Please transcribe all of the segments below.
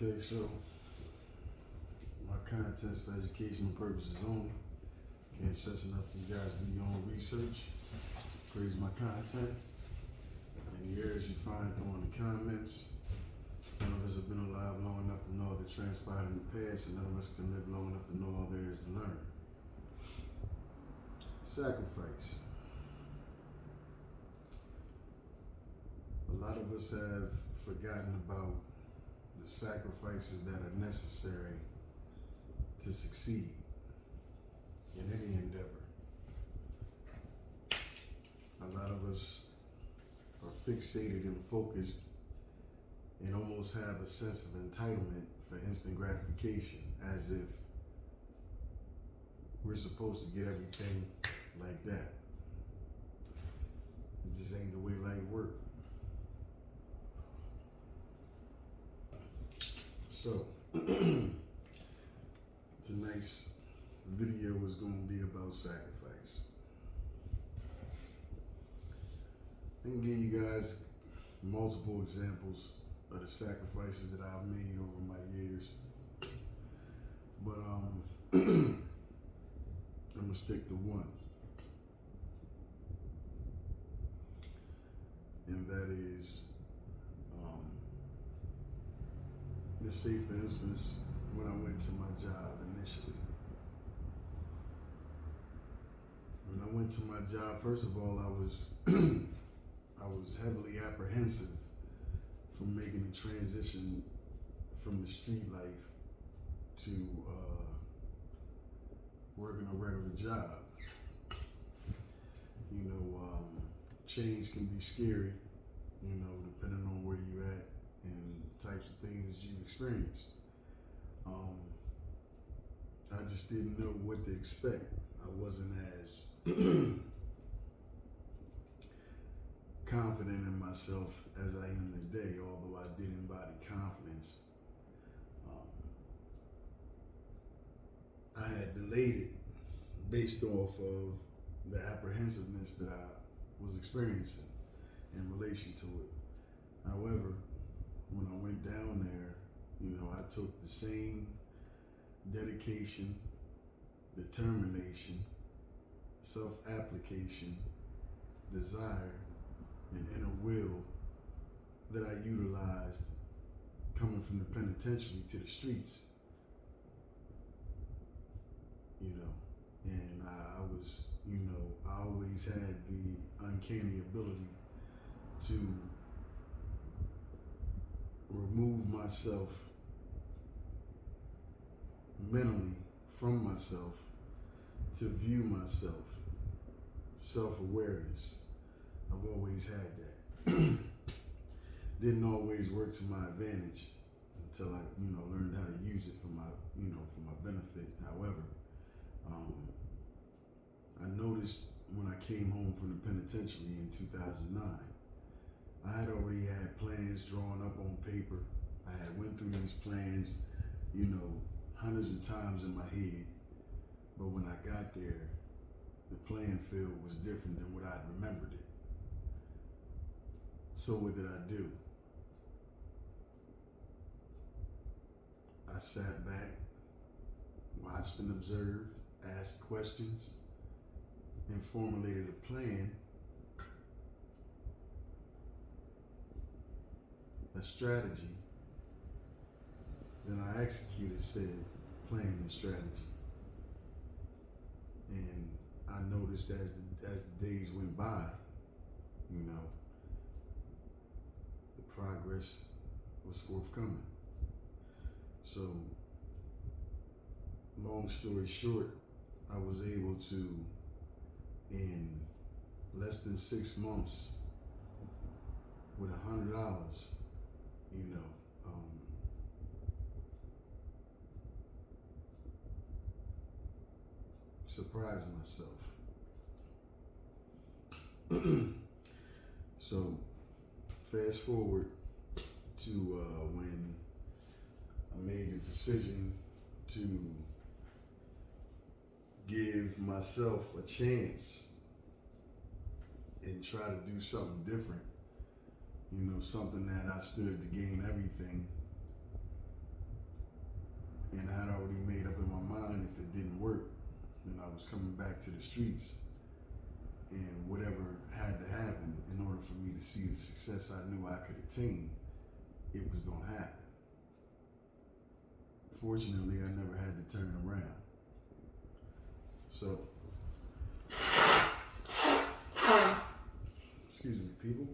Okay, so my content's for educational purposes only. Can't stress enough for you guys to do your own research. Praise my content. Any errors you find, throw in the comments. None of us have been alive long enough to know that transpired in the past, and none of us can live long enough to know all there is to learn. Sacrifice. A lot of us have forgotten about the sacrifices that are necessary to succeed in any endeavor. A lot of us are fixated and focused and almost have a sense of entitlement for instant gratification, as if we're supposed to get everything like that. It just ain't the way life works. So, tonight's video is going to be about sacrifice. I can give you guys multiple examples of the sacrifices that I've made over my years, but I'm gonna stick to one, and that is, let's say for instance, when I went to my job initially. When I went to my job, first of all, I was heavily apprehensive from making the transition from the street life to working a regular job. You know, change can be scary, you know, depending on where you're at and the types of things that you've experienced. I just didn't know what to expect. I wasn't as confident in myself as I am today, although I did embody confidence. I had delayed it based off of the apprehensiveness that I was experiencing in relation to it. However, when I went down there, you know, I took the same dedication, determination, self-application, desire, and inner will that I utilized coming from the penitentiary to the streets, you know, and I was, you know, I always had the uncanny ability to remove myself mentally from myself to view myself, self-awareness. I've always had that. Didn't always work to my advantage until I, you know, learned how to use it for my, you know, for my benefit. However, I noticed when I came home from the penitentiary in 2009, I had already had plans drawn up on paper. I had went through these plans, you know, hundreds of times in my head. But when I got there, the playing field was different than what I'd remembered it. So what did I do? I sat back, watched and observed, asked questions, and formulated a plan, a strategy. Then I executed said plan and strategy. And I noticed as the days went by, you know, the progress was forthcoming. So, long story short, I was able to, in less than 6 months, with $100, you know, surprise myself. So, fast forward to when I made a decision to give myself a chance and try to do something different. You know, something that I stood to gain everything And I had already made up in my mind if it didn't work, then I was coming back to the streets. And whatever had to happen in order for me to see the success I knew I could attain, it was going to happen. Fortunately, I never had to turn around. So, excuse me, people.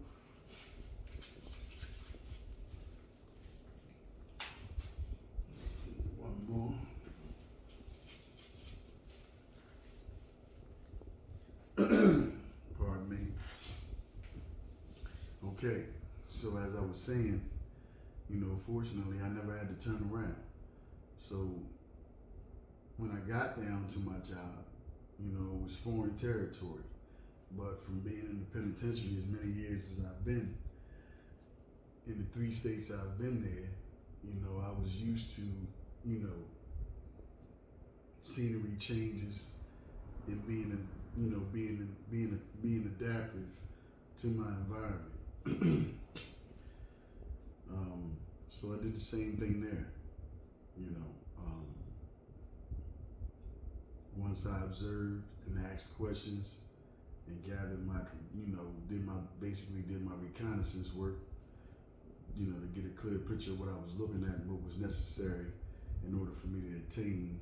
One more. Pardon me. Okay, so as I was saying, fortunately, I never had to turn around. So when I got down to my job, it was foreign territory. But from being in the penitentiary as many years as I've been, in the 3 states I've been there, I was used to, scenery changes and being adaptive to my environment. So I did the same thing there, once I observed and asked questions and gathered my, did my reconnaissance work, to get a clear picture of what I was looking at and what was necessary in order for me to attain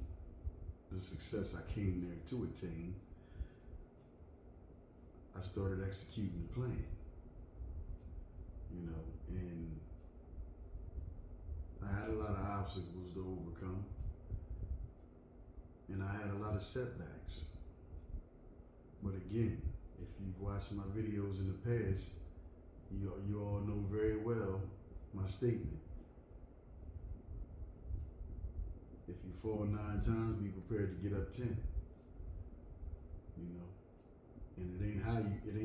the success I came there to attain. I started executing the plan, and I had a lot of obstacles to overcome, and I had a lot of setbacks. But again, if you've watched my videos in the past, you all know very well my statement. If you fall 9 times, be prepared to get up 10. And it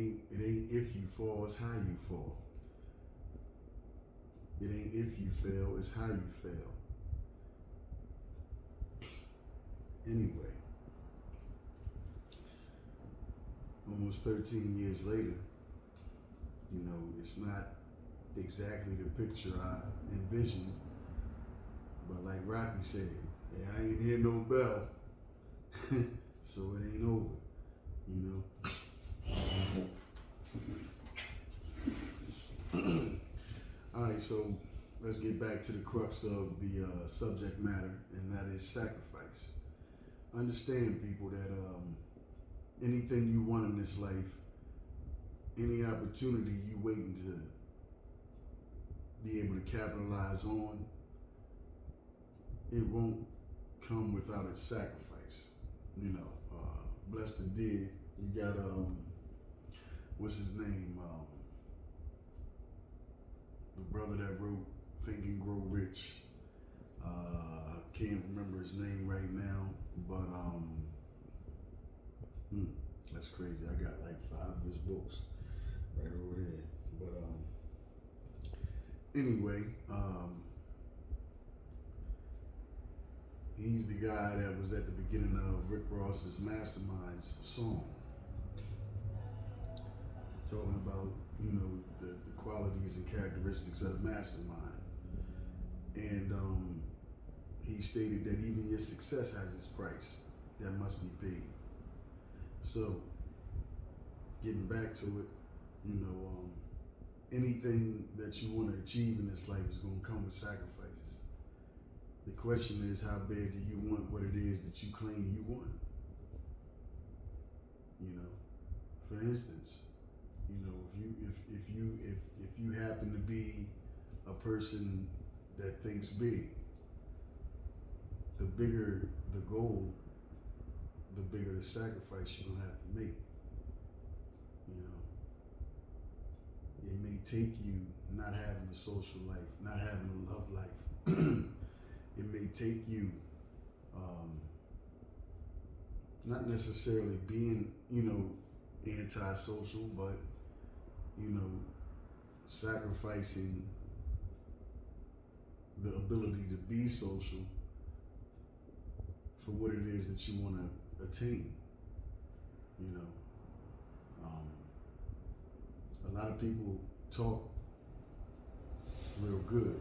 ain't if you fall, it's how you fall. It ain't if you fail, it's how you fail. Anyway, almost 13 years later, it's not exactly the picture I envisioned, but like Rocky said, hey, I ain't hear no bell, so it ain't over, All right, so let's get back to the crux of the subject matter, and that is sacrifice. Understand, people, that anything you want in this life, any opportunity you waiting to be able to capitalize on, it won't come without its sacrifice. Blessed and did. You got what's his name? The brother that wrote Think and Grow Rich. Can't remember his name right now, but that's crazy. I got like 5 of his books right over there. But anyway, he's the guy that was at the beginning of Rick Ross's Masterminds song, talking about the qualities and characteristics of the mastermind. And he stated that even your success has its price that must be paid. So, getting back to it, anything that you want to achieve in this life is going to come with sacrifices. The question is, how bad do you want what it is that you claim you want? For instance, if you happen to be a person that thinks big, the bigger the goal, the bigger the sacrifice you're gonna have to make. It may take you not having a social life, not having a love life. It may take you not necessarily being, antisocial, but sacrificing the ability to be social for what it is that you want to attain. A lot of people talk real good,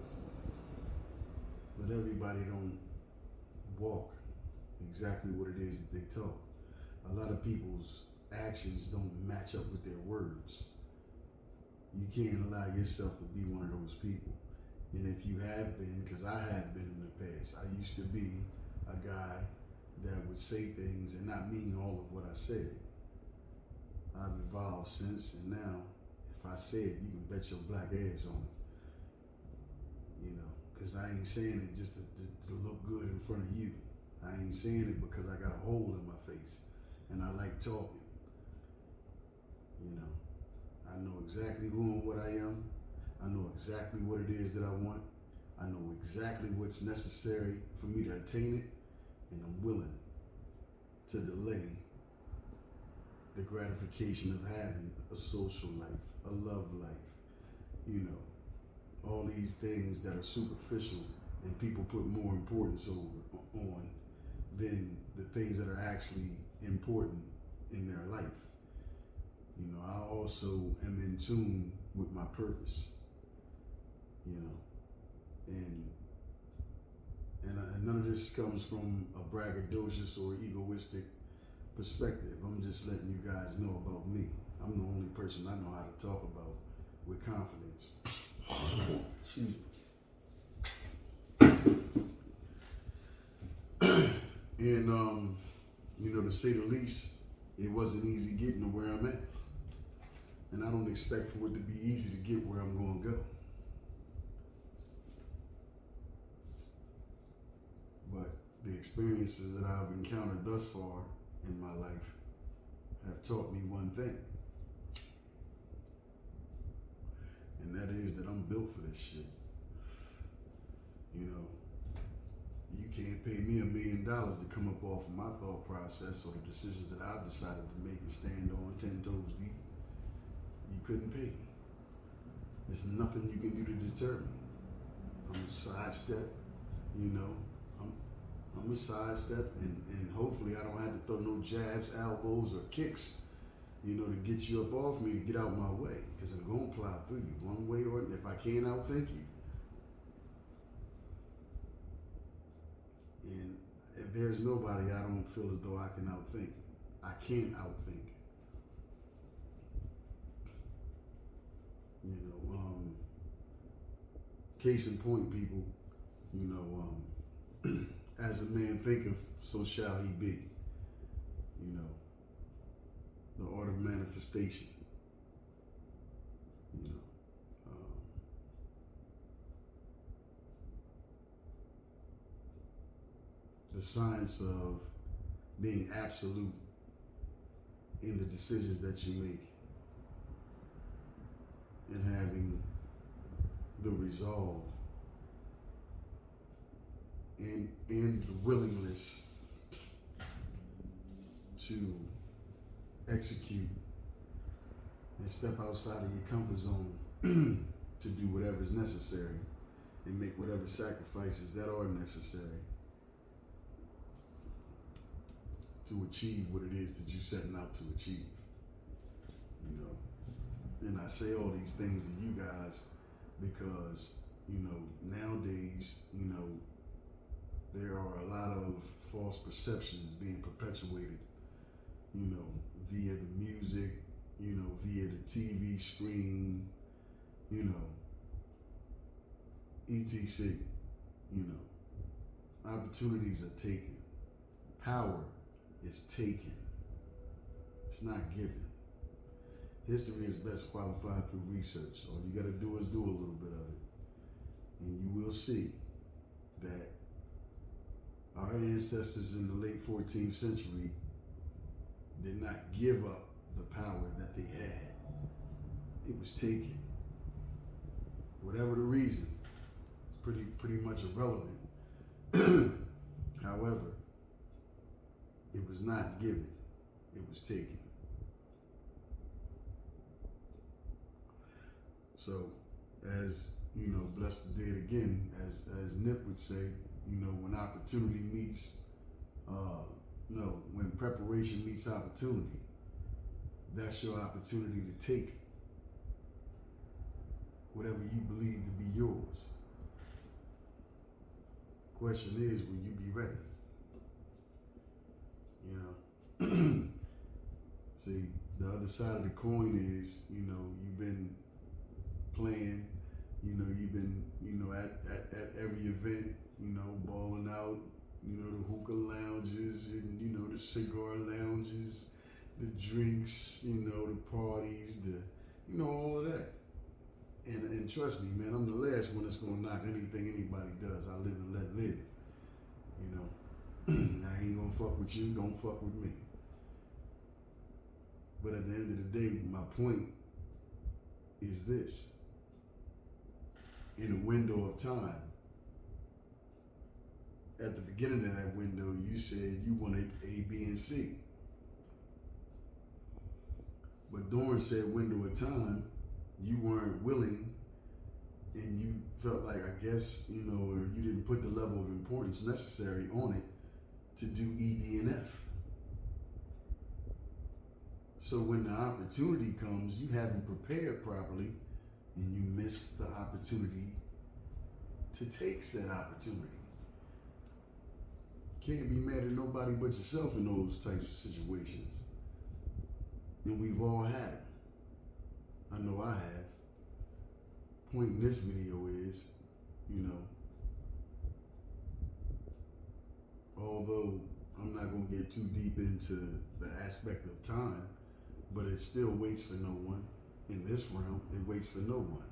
but everybody don't walk exactly what it is that they talk. A lot of people's actions don't match up with their words. You can't allow yourself to be one of those people. And if you have been, because I have been in the past, I used to be a guy that would say things and not mean all of what I said. I've evolved since, and now if I say it, you can bet your black ass on it. You know, because I ain't saying it just to look good in front of you. I ain't saying it because I got a hole in my face and I like talking. You know, I know exactly who and what I am. I know exactly what it is that I want. I know exactly what's necessary for me to attain it, and I'm willing to delay the gratification of having a social life, a love life, you know, all these things that are superficial and people put more importance on than the things that are actually important in their life. You know, I also am in tune with my purpose, you know, and none of this comes from a braggadocious or egoistic perspective. I'm just letting you guys know about me. I'm the only person I know how to talk about with confidence. Excuse me. And you know, to say the least, it wasn't easy getting to where I'm at. And I don't expect for it to be easy to get where I'm going to go. But the experiences that I've encountered thus far in my life have taught me one thing. And that is that I'm built for this shit. You know, you can't pay me $1 million to come up off of my thought process or the decisions that I've decided to make and stand on 10 toes deep. You couldn't pay me. There's nothing you can do to deter me. I'm a sidestep, you know. I'm a sidestep, and hopefully I don't have to throw no jabs, elbows, or kicks, you know, to get you up off me to get out my way, because I'm going to plow through you one way or another if I can't outthink you. And if there's nobody I don't feel as though I can outthink. I can't outthink. You know, case in point, people, you know, as a man thinketh, so shall he be. You know, the art of manifestation. You know, the science of being absolute in the decisions that you make and having the resolve and the willingness to execute and step outside of your comfort zone to do whatever is necessary and make whatever sacrifices that are necessary to achieve what it is that you're setting out to achieve. You know, and I say all these things to you guys because, you know, nowadays, you know, there are a lot of false perceptions being perpetuated, you know, via the music, you know, via the TV screen, you know, etc. You know, opportunities are taken. Power is taken. It's not given. History is best qualified through research. All you got to do is do a little bit of it. And you will see that our ancestors in the late 14th century did not give up the power that they had. It was taken. Whatever the reason, it's pretty much irrelevant. However, it was not given. It was taken. So, as you know, blessed the dead again, as Nip would say, you know, when opportunity meets, when preparation meets opportunity, that's your opportunity to take whatever you believe to be yours. Question is, will you be ready? See, the other side of the coin is, you've been playing, you've been, at every event, balling out, the hookah lounges and, the cigar lounges, the drinks, the parties, all of that. And trust me, man, I'm the last one that's gonna knock anything anybody does. I live and let live. I ain't gonna fuck with you, don't fuck with me. But at the end of the day, my point is this. In a window of time, at the beginning of that window, you said you wanted A, B, and C. But during said window of time, you weren't willing and you felt like, I guess, or you didn't put the level of importance necessary on it to do E, D, and F. So when the opportunity comes, you haven't prepared properly and you miss the opportunity to take said opportunity. Can't be mad at nobody but yourself in those types of situations. And we've all had it. I know I have. Point in this video is, although I'm not going to get too deep into the aspect of time, but it still waits for no one. In this realm, it waits for no one.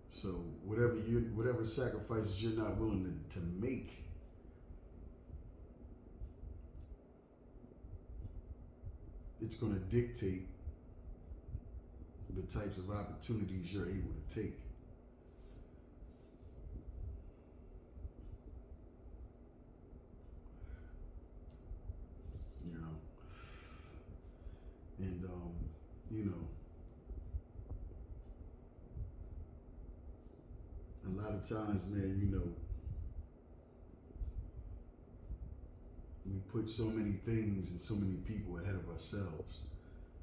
So whatever sacrifices you're not willing to make, it's going to dictate the types of opportunities you're able to take. And a lot of times, man, we put so many things and so many people ahead of ourselves,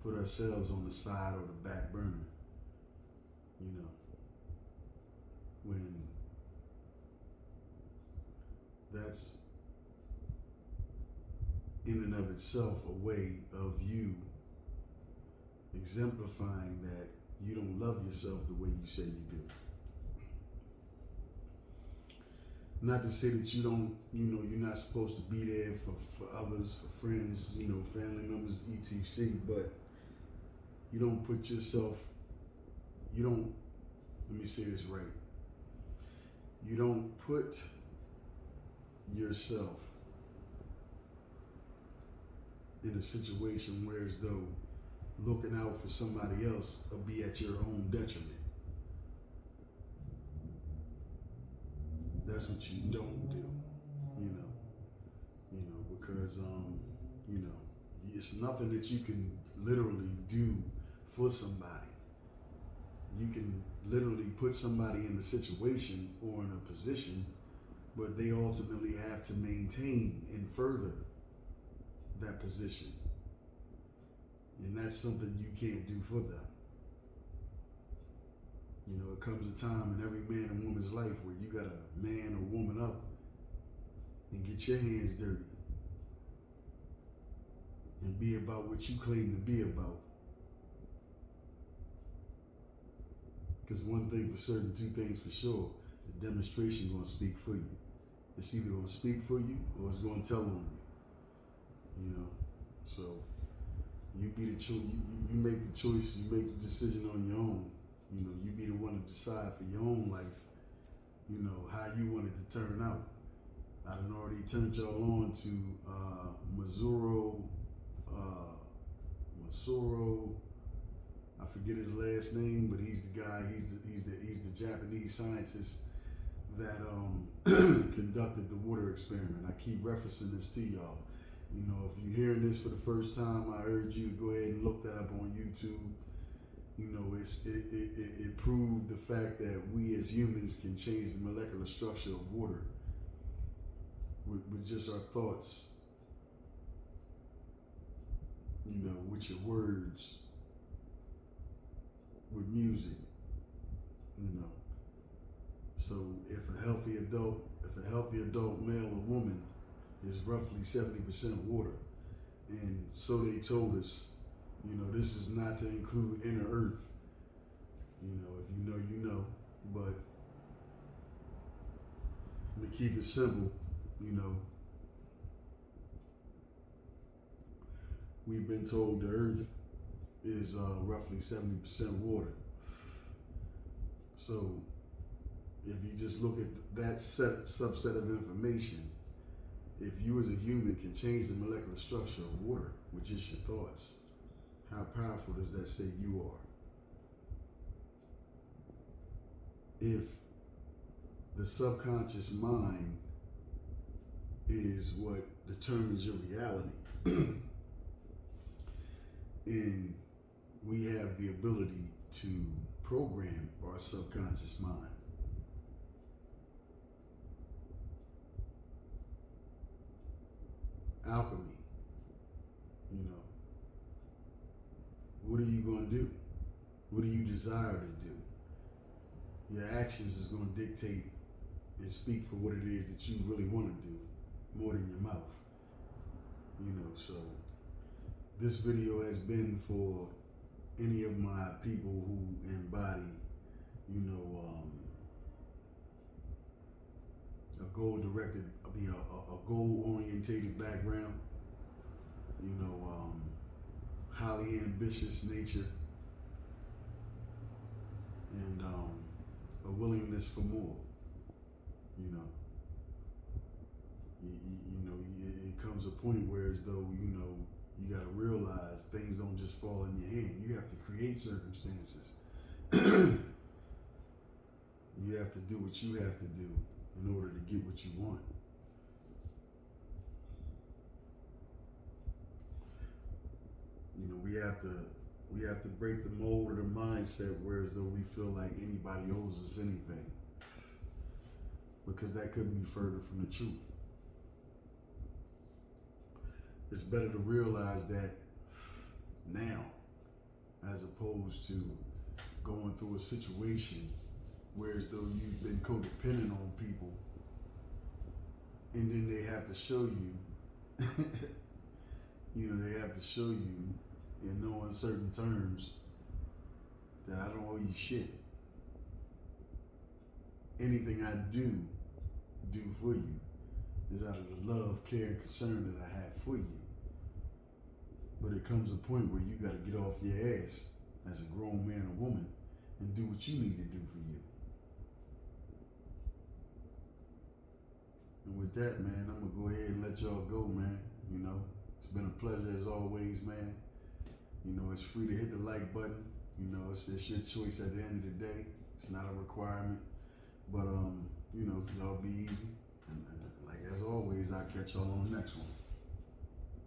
put ourselves on the side or the back burner, when that's in and of itself a way of you exemplifying that you don't love yourself the way you say you do. Not to say that you don't, you're not supposed to be there for others, for friends, family members, etc. But you don't put yourself, let me say this right. You don't put yourself in a situation where as though looking out for somebody else will be at your own detriment. That's what you don't do, because, it's nothing that you can literally do for somebody. You can literally put somebody in a situation or in a position, but they ultimately have to maintain and further that position. And that's something you can't do for them. It comes a time in every man and woman's life where you gotta man or woman up and get your hands dirty and be about what you claim to be about. Because one thing for certain, two things for sure, the demonstration gonna speak for you. It's either gonna speak for you or it's gonna tell on you. So you be the choice. You make the choice. You make the decision on your own. You be the one to decide for your own life. How you want it to turn out. I done already turned y'all on to Masuro. I forget his last name, but he's the guy. He's the Japanese scientist that conducted the water experiment. I keep referencing this to y'all. If you're hearing this for the first time, I urge you to go ahead and look that up on YouTube. It proved the fact that we as humans can change the molecular structure of water with just our thoughts, with your words, with music, So if a healthy adult male or woman is roughly 70% water, And so they told us, this is not to include inner earth. If you know, you know. But to keep it simple, we've been told the earth is roughly 70% water. So if you just look at that subset of information, if you as a human can change the molecular structure of water with just your thoughts, how powerful does that say you are? If the subconscious mind is what determines your reality, and we have the ability to program our subconscious mind. Alchemy, what are you going to do? What do you desire to do? Your actions is going to dictate and speak for what it is that you really want to do, more than your mouth. So this video has been for any of my people who embody, a goal-directed, a goal-orientated background, highly ambitious nature, and a willingness for more. It comes a point where as though, you got to realize things don't just fall in your hand. You have to create circumstances. You have to do what you have to do in order to get what you want. We have to break the mold of the mindset where as though we feel like anybody owes us anything, because that couldn't be further from the truth. It's better to realize that now, as opposed to going through a situation where as though you've been codependent on people, and then they have to show you, they have to show you in no uncertain terms that I don't owe you shit. Anything I do for you is out of the love, care, and concern that I have for you. But it comes a point where you got to get off your ass as a grown man or woman and do what you need to do for you. And with that, man, I'm going to go ahead and let y'all go, man. It's been a pleasure as always, man. It's free to hit the like button. It's your choice at the end of the day. It's not a requirement. But, y'all be easy. And like as always, I'll catch y'all on the next one.